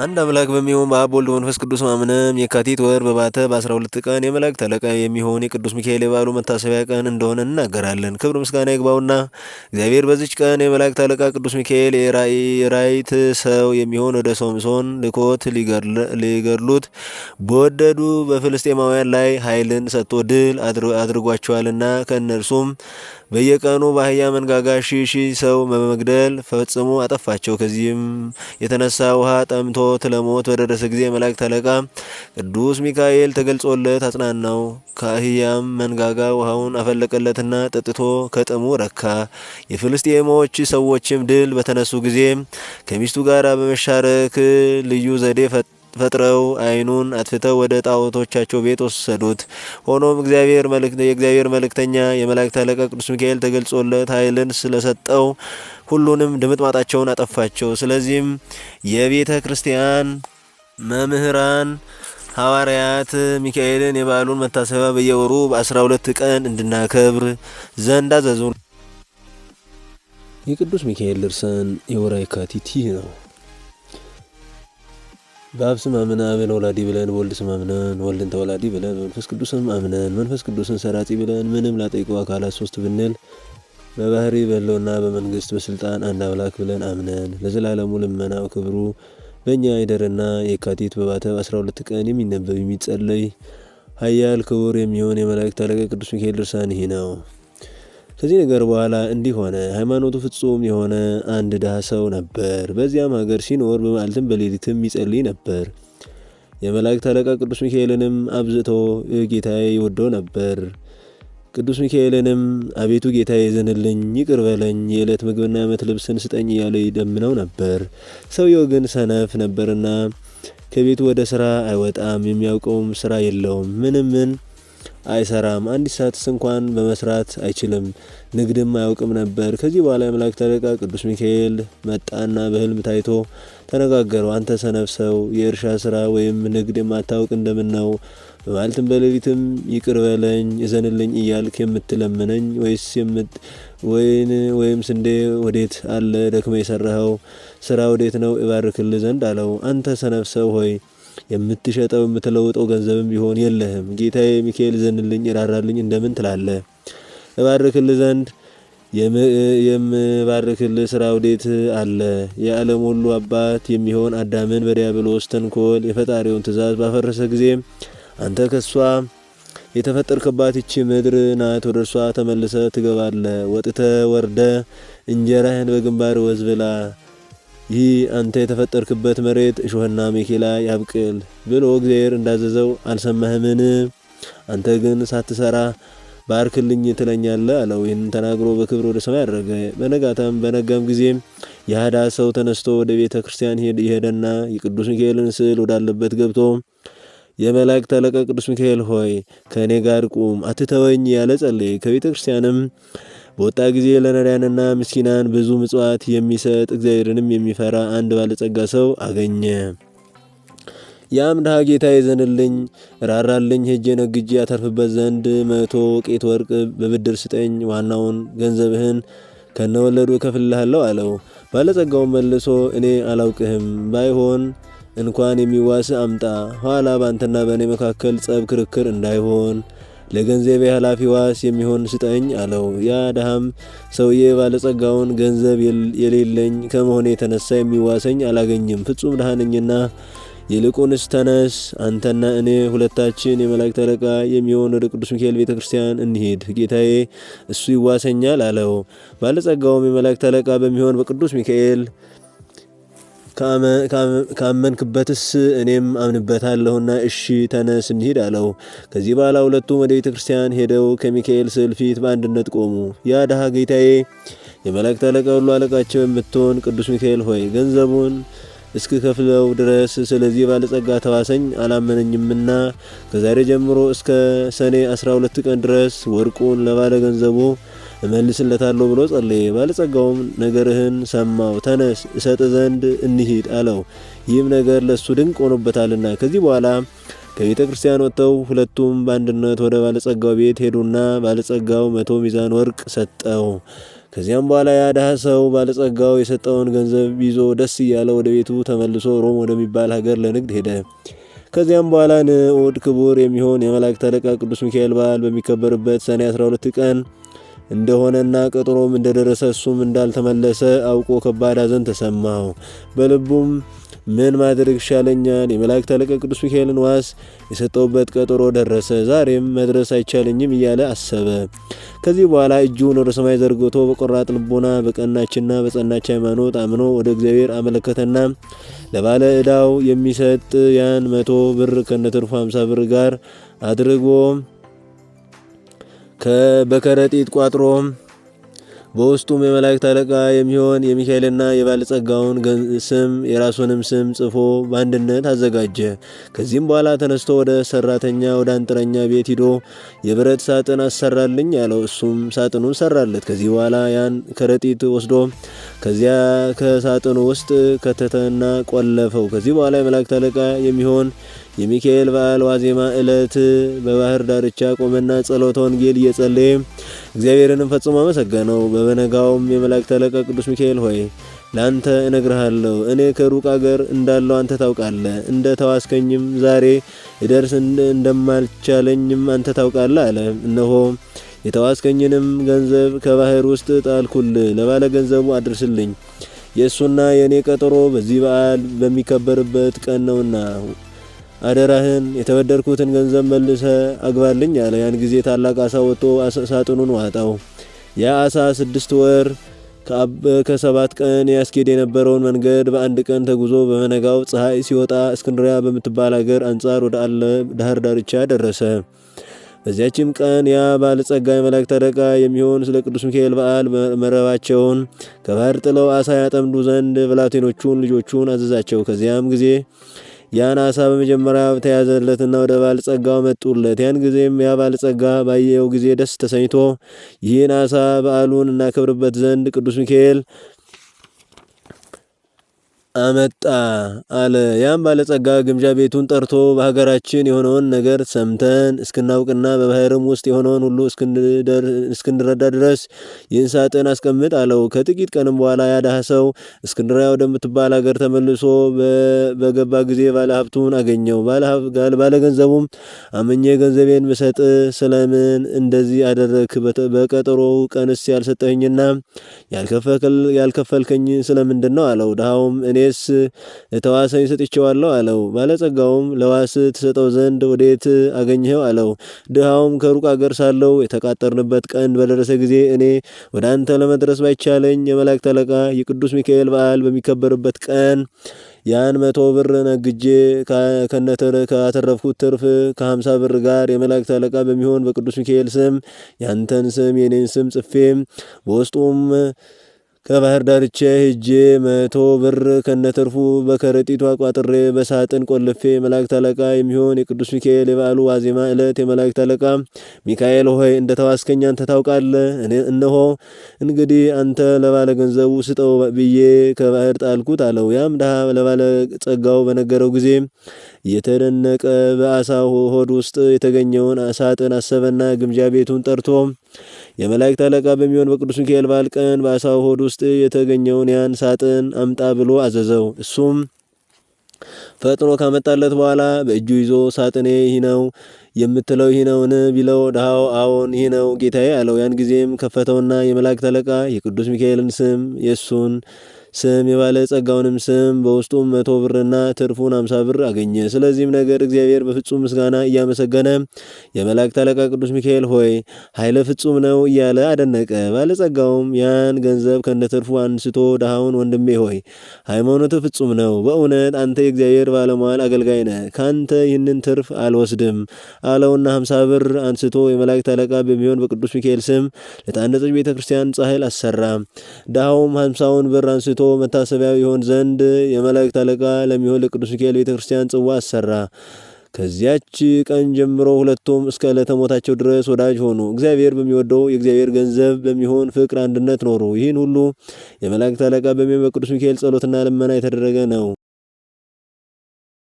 አንድ አምላክ በሚሆን በአብ ወልድ መንፈስ ቅዱስ ማምነም የካቲት ወር በባተ በ12 ቀን የመላእክት አለቃ የሚሆን የቅዱስ ሚካኤል የበዓሉ መታሰቢያ ቀን እንደሆነ እናገራለን። ክብር ምስጋና ይግባውና እግዚአብሔር በዚች ቀን የመላእክት አለቃ ቅዱስ ሚካኤል የራእይት ሰው የሚሆን ወደ ሶምሶን ልኮት ሊገድሉት በወደዱ በፍልስጤማውያን ላይ ኃይልን ሰጥቶ ድል አድርጓቸዋልና ከእነርሱም በየቀኑ በአህያ መንጋጋ ሺህ ሰው በመግደል ፈጽሞ አጠፋቸው። ከዚህም የተነሳ ውሃ ጠምቶት ለሞት በደረሰ ጊዜ የመላእክት አለቃ ቅዱስ ሚካኤል ተገልጾለት አጽናናው። ከአህያም መንጋጋ ውሃውን አፈለቀለትና ጠጥቶ ከጥሙ ረካ። የፍልስጤሞች ሰዎችም ድል በተነሱ ጊዜ ከሚስቱ ጋር በመሻረክ ልዩ ዘዴ ፈጥረው ዓይኑን አጥፍተው ወደ ጣዖቶቻቸው ቤት ወሰዱት። ሆኖም የእግዚአብሔር መልእክተኛ የመላእክት አለቃ ቅዱስ ሚካኤል ተገልጾለት ኃይልን ስለሰጠው ሁሉንም ድምጥማጣቸውን አጠፋቸው። ስለዚህም የቤተ ክርስቲያን መምህራን ሐዋርያት ሚካኤልን የበዓሉን መታሰቢያ በየወሩ በ12 ቀን እንድናከብር ዘንድ አዘዙ። የቅዱስ ሚካኤል ድርሳን የወርኃ የካቲት ይህ ነው። በአብ ስም አምነን ወላዲ ብለን በወልድ ስም አምነን ወልድን ተወላዲ ብለን በመንፈስ ቅዱስም አምነን መንፈስ ቅዱስን ሰራጺ ብለን ምንም ላጠይቁ አካላት ሶስት ብንል በባህሪ በሕልውና በመንግስት በስልጣን አንድ አምላክ ብለን አምነን ለዘላለሙ ልመናው ክብሩ በእኛ ይደርና የካቲት በባተ 12 ቀን የሚነበብ የሚጸለይ ኃያል ክቡር የሚሆን የመላእክት አለቃ ቅዱስ ሚካኤል ድርሳን ይህ ነው። ከዚህ ነገር በኋላ እንዲህ ሆነ። ሃይማኖቱ ፍጹም የሆነ አንድ ድሃ ሰው ነበር። በዚያም ሀገር ሲኖር በመዓልትም በሌሊትም ይጸልይ ነበር። የመላእክት አለቃ ቅዱስ ሚካኤልንም አብዝቶ ጌታዬ ይወደው ነበር። ቅዱስ ሚካኤልንም አቤቱ ጌታዬ ዘንልኝ፣ ይቅር በለኝ፣ የዕለት ምግብና የዓመት ልብስን ስጠኝ እያለ ይለምነው ነበር። ሰውየው ግን ሰነፍ ነበርና ከቤቱ ወደ ስራ አይወጣም፣ የሚያውቀውም ስራ የለውም፣ ምንም አይሰራም፣ አንዲት ሰዓትስ እንኳን በመስራት አይችልም፣ ንግድም አያውቅም ነበር። ከዚህ በኋላ የመላእክት አለቃ ቅዱስ ሚካኤል መጣና በሕልም ታይቶ ተነጋገረው። አንተ ሰነፍ ሰው፣ የእርሻ ስራ ወይም ንግድ የማታውቅ እንደምን ነው በማለትም በሌሊትም ይቅር በለኝ እዘንልኝ እያልክ የምትለምነኝ? ወይን ወይም ስንዴ ወዴት አለ? ደክመ የሰራኸው ስራ ወዴት ነው? እባርክልህ ዘንድ አለው። አንተ ሰነፍ ሰው ሆይ የምትሸጠው የምትለውጠው ገንዘብም ቢሆን የለህም። ጌታዬ ሚካኤል ዘንልኝ ይራራልኝ እንደምን ትላለህ? እባርክልህ ዘንድ የምባርክልህ ስራ ወዴት አለ? የዓለም ሁሉ አባት የሚሆን አዳምን በዲያብሎስ ተንኮል የፈጣሪውን ትእዛዝ ባፈረሰ ጊዜ አንተ ከሷ የተፈጠርክባት ይቺ ምድር ናት። ወደ እርሷ ተመልሰ ትገባለ። ወጥተ ወርደ እንጀራህን በግንባር ወዝ ብላ። ይህ አንተ የተፈጠርክበት መሬት እሾህና አሜኬላ ያብቅል ብሎ እግዚአብሔር እንዳዘዘው አልሰማህምን? አንተ ግን ሳትሰራ ባርክልኝ ትለኛለህ አለው። ይህን ተናግሮ በክብር ወደ ሰማይ አረገ። በነጋም ጊዜ የሃዳ ሰው ተነስቶ ወደ ቤተ ክርስቲያን ይሄደና የቅዱስ ሚካኤልን ስዕል ወዳለበት ገብቶ የመላእክት አለቃ ቅዱስ ሚካኤል ሆይ ከእኔ ጋር ቁም፣ አትተወኝ ያለ ጸለየ። ከቤተ ክርስቲያንም በወጣ ጊዜ ለነዳያንና ምስኪናን ብዙ ምጽዋት የሚሰጥ እግዚአብሔርንም የሚፈራ አንድ ባለጸጋ ሰው አገኘ። ያም ድሃ ጌታ ይዘንልኝ ራራልኝ፣ ሄጄ ነግጄ ያተርፍበት ዘንድ 100 ቄት ወርቅ በብድር ስጠኝ፣ ዋናውን ገንዘብህን ከነወለዱ እከፍልልሃለሁ አለው። ባለጸጋውን መልሶ እኔ አላውቅህም፣ ባይሆን እንኳን የሚዋስ አምጣ፣ ኋላ ባንተና በእኔ መካከል ጸብ ክርክር እንዳይሆን ለገንዘቤ ኃላፊ ዋስ የሚሆን ስጠኝ አለው። ያ ድሃም ሰውዬ ባለጸጋውን ገንዘብ የሌለኝ ከመሆኔ የተነሳ የሚዋሰኝ አላገኝም፣ ፍጹም ድሃ ነኝና ይልቁንስ ተነስ፣ አንተና እኔ ሁለታችን የመላእክት አለቃ የሚሆን ወደ ቅዱስ ሚካኤል ቤተ ክርስቲያን እንሂድ፣ ጌታዬ እሱ ይዋሰኛል አለው። ባለጸጋውም የመላእክት አለቃ በሚሆን በቅዱስ ሚካኤል ካመንክበትስ እኔም አምንበታለሁና እሺ ተነስ እንሂድ አለው። ከዚህ በኋላ ሁለቱም ወደ ቤተ ክርስቲያን ሄደው ከሚካኤል ስዕል ፊት በአንድነት ቆሙ። ያ ድሃ ጌታዬ የመላእክት አለቃ ሁሉ አለቃቸው የምትሆን ቅዱስ ሚካኤል ሆይ ገንዘቡን እስክከፍለው ድረስ ስለዚህ ባለጸጋ ተዋሰኝ አላመነኝምና ከዛሬ ጀምሮ እስከ ሰኔ 12 ቀን ድረስ ወርቁን ለባለ ገንዘቡ እመልስለታለሁ ብሎ ጸለየ። ባለጸጋውም ነገርህን ሰማው፣ ተነስ እሰጥ ዘንድ እንሂድ አለው። ይህም ነገር ለሱ ድንቅ ሆኖበታልና። ከዚህ በኋላ ከቤተ ክርስቲያን ወጥተው ሁለቱም በአንድነት ወደ ባለጸጋው ቤት ሄዱና ባለጸጋው 100 ሚዛን ወርቅ ሰጠው። ከዚያም በኋላ ያ ድሃ ሰው ባለጸጋው የሰጠውን ገንዘብ ይዞ ደስ እያለ ወደ ቤቱ ተመልሶ ሮም ወደሚባል ሀገር ለንግድ ሄደ። ከዚያም በኋላ ንዑድ ክቡር የሚሆን የመላእክት አለቃ ቅዱስ ሚካኤል በዓል በሚከበርበት ሰኔ 12 ቀን እንደሆነና ቀጠሮም እንደደረሰ እሱም እንዳልተመለሰ አውቆ ከባድ ሐዘን ተሰማው። በልቡም ምን ማድረግ ይሻለኛል? የመላእክት አለቃ ቅዱስ ሚካኤልን ዋስ የሰጠውበት ቀጠሮ ደረሰ፣ ዛሬም መድረስ አይቻለኝም እያለ አሰበ። ከዚህ በኋላ እጁን ወደ ሰማይ ዘርግቶ በቆራጥ ልቦና በቀናችና በጸናች ሃይማኖት አምኖ ወደ እግዚአብሔር አመለከተና ለባለ ዕዳው የሚሰጥ ያን 100 ብር ከነትርፉ 50 ብር ጋር አድርጎ በከረጢት ቋጥሮ በውስጡም የመላእክት አለቃ የሚሆን የሚካኤልና የባለጸጋውን ስም የራሱንም ስም ጽፎ በአንድነት አዘጋጀ። ከዚህም በኋላ ተነስቶ ወደ ሰራተኛ ወደ አንጥረኛ ቤት ሂዶ የብረት ሳጥን አሰራልኝ ያለው፣ እሱም ሳጥኑን ሰራለት። ከዚህ በኋላ ያን ከረጢት ወስዶ ከዚያ ከሳጥኑ ውስጥ ከተተና ቆለፈው። ከዚህ በኋላ የመላእክት አለቃ የሚሆን የሚካኤል በዓል ዋዜማ ዕለት በባህር ዳርቻ ቆመና ጸሎተ ወንጌል እየጸለየ እግዚአብሔርንም ፈጽሞ አመሰገነው። በበነጋውም የመላእክት አለቃ ቅዱስ ሚካኤል ሆይ ላንተ እነግርሃለሁ፣ እኔ ከሩቅ አገር እንዳለው አንተ ታውቃለህ። እንደ ተዋስከኝም ዛሬ እደርስ እንደማልቻለኝም አንተ ታውቃለህ አለ። እነሆ የተዋስከኝንም ገንዘብ ከባህር ውስጥ ጣልኩልህ፣ ለባለ ገንዘቡ አድርስልኝ። የእሱና የእኔ ቀጠሮ በዚህ በዓል በሚከበርበት ቀን ነውና አደራህን የተበደርኩትን ገንዘብ መልሰ አግባልኝ አለ። ያን ጊዜ ታላቅ አሳ ወጥቶ ሳጥኑን ዋጣው። ያ አሳ 6 ወር ከ7 ቀን ያስኬድ የነበረውን መንገድ በአንድ ቀን ተጉዞ በመነጋው ፀሐይ ሲወጣ እስክንድሪያ በምትባል ሀገር አንጻር ወደ አለ ዳህር ዳርቻ ደረሰ። በዚያችም ቀን ያ ባለጸጋ የመላእክት አለቃ የሚሆን ስለ ቅዱስ ሚካኤል በዓል መረባቸውን ከባህር ጥለው አሳ ያጠምዱ ዘንድ ብላቴኖቹን ልጆቹን አዘዛቸው። ከዚያም ጊዜ ያን አሳ በመጀመሪያ ተያዘለትና ወደ ባለጸጋው መጡለት። ያን ጊዜም ያ ባለጸጋ ባየው ጊዜ ደስ ተሰኝቶ ይህን አሳ በዓሉን እናከብርበት ዘንድ ቅዱስ ሚካኤል አመጣ አለ። ያም ባለጸጋ ግምጃ ቤቱን ጠርቶ በሀገራችን የሆነውን ነገር ሰምተን እስክናውቅና በባህርም ውስጥ የሆነውን ሁሉ እስክንረዳ ድረስ ይህን ሳጥን አስቀምጥ አለው። ከጥቂት ቀንም በኋላ ያ ድሃ ሰው እስክንድርያ ወደምትባል ሀገር ተመልሶ በገባ ጊዜ ባለሀብቱን አገኘው። ባለገንዘቡም አምኜ ገንዘቤን ብሰጥ ስለምን እንደዚህ አደረክ? በቀጠሮው ቀንስ ያልሰጠኸኝና ያልከፈልከኝ ስለምንድን ነው አለው። ድሃውም እኔስ ለተዋሰኝ ሰጥቼዋለሁ አለው። ባለጸጋውም ለዋስ ትሰጠው ዘንድ ወዴት አገኘኸው አለው። ድሃውም ከሩቅ አገር ሳለው የተቃጠርንበት ቀን በደረሰ ጊዜ እኔ ወደ አንተ ለመድረስ ባይቻለኝ የመላእክት አለቃ የቅዱስ ሚካኤል በዓል በሚከበርበት ቀን ያን 100 ብር ነግጄ ካተረፍኩት ትርፍ ከ50 ብር ጋር የመላእክት አለቃ በሚሆን በቅዱስ ሚካኤል ስም ያንተን ስም የኔን ስም ጽፌ በውስጡም ከባህር ዳርቻ ሄጄ 100 ብር ከነትርፉ በከረጢቱ አቋጥሬ በሳጥን ቆልፌ የመላእክት አለቃ የሚሆን የቅዱስ ሚካኤል የበዓሉ ዋዜማ ዕለት የመላእክት አለቃ ሚካኤል ሆይ እንደ ተዋስከኝ አንተ ታውቃለህ። እነሆ እንግዲህ አንተ ለባለ ገንዘቡ ስጠው ብዬ ከባህር ጣልኩት አለው። ያም ድሃ ለባለ ጸጋው በነገረው ጊዜ እየተደነቀ በአሳው ሆድ ውስጥ የተገኘውን ሳጥን አሰበና ግምጃ ቤቱን ጠርቶ የመላእክት አለቃ በሚሆን በቅዱስ ሚካኤል በዓል ቀን በአሳው ሆድ ውስጥ የተገኘውን ያን ሳጥን አምጣ ብሎ አዘዘው። እሱም ፈጥኖ ካመጣለት በኋላ በእጁ ይዞ ሳጥኔ ይህ ነው የምትለው ይህ ነውን ቢለው ድሃው አዎን ይህ ነው ጌታዬ አለው። ያን ጊዜም ከፈተውና የመላእክት አለቃ የቅዱስ ሚካኤልን ስም የእሱን ስም የባለ ጸጋውንም ስም በውስጡም 100 ብርና ትርፉን 50 ብር አገኘ። ስለዚህም ነገር እግዚአብሔር በፍጹም ምስጋና እያመሰገነ የመላእክት አለቃ ቅዱስ ሚካኤል ሆይ ኃይለ ፍጹም ነው እያለ አደነቀ። ባለጸጋውም ያን ገንዘብ ከነትርፉ አንስቶ ድሃውን ወንድሜ ሆይ ሃይማኖት ፍጹም ነው፣ በእውነት አንተ የእግዚአብሔር ባለሟል አገልጋይ ነህ፣ ካንተ ይህንን ትርፍ አልወስድም አለውና 50 ብር አንስቶ የመላእክት አለቃ በሚሆን በቅዱስ ሚካኤል ስም ለታነጸች ቤተክርስቲያን ጻሕል አሰራ። ድሃውም 50ውን ብር አንስቶ መታሰቢያው ይሆን ዘንድ የመላእክት አለቃ ለሚሆን ለቅዱስ ሚካኤል ቤተክርስቲያን ጽዋ አሰራ። ከዚያች ቀን ጀምሮ ሁለቱም እስከ ዕለተ ሞታቸው ድረስ ወዳጅ ሆኑ። እግዚአብሔር በሚወደው የእግዚአብሔር ገንዘብ በሚሆን ፍቅር አንድነት ኖሩ። ይህን ሁሉ የመላእክት አለቃ በሚሆን በቅዱስ ሚካኤል ጸሎትና ልመና የተደረገ ነው።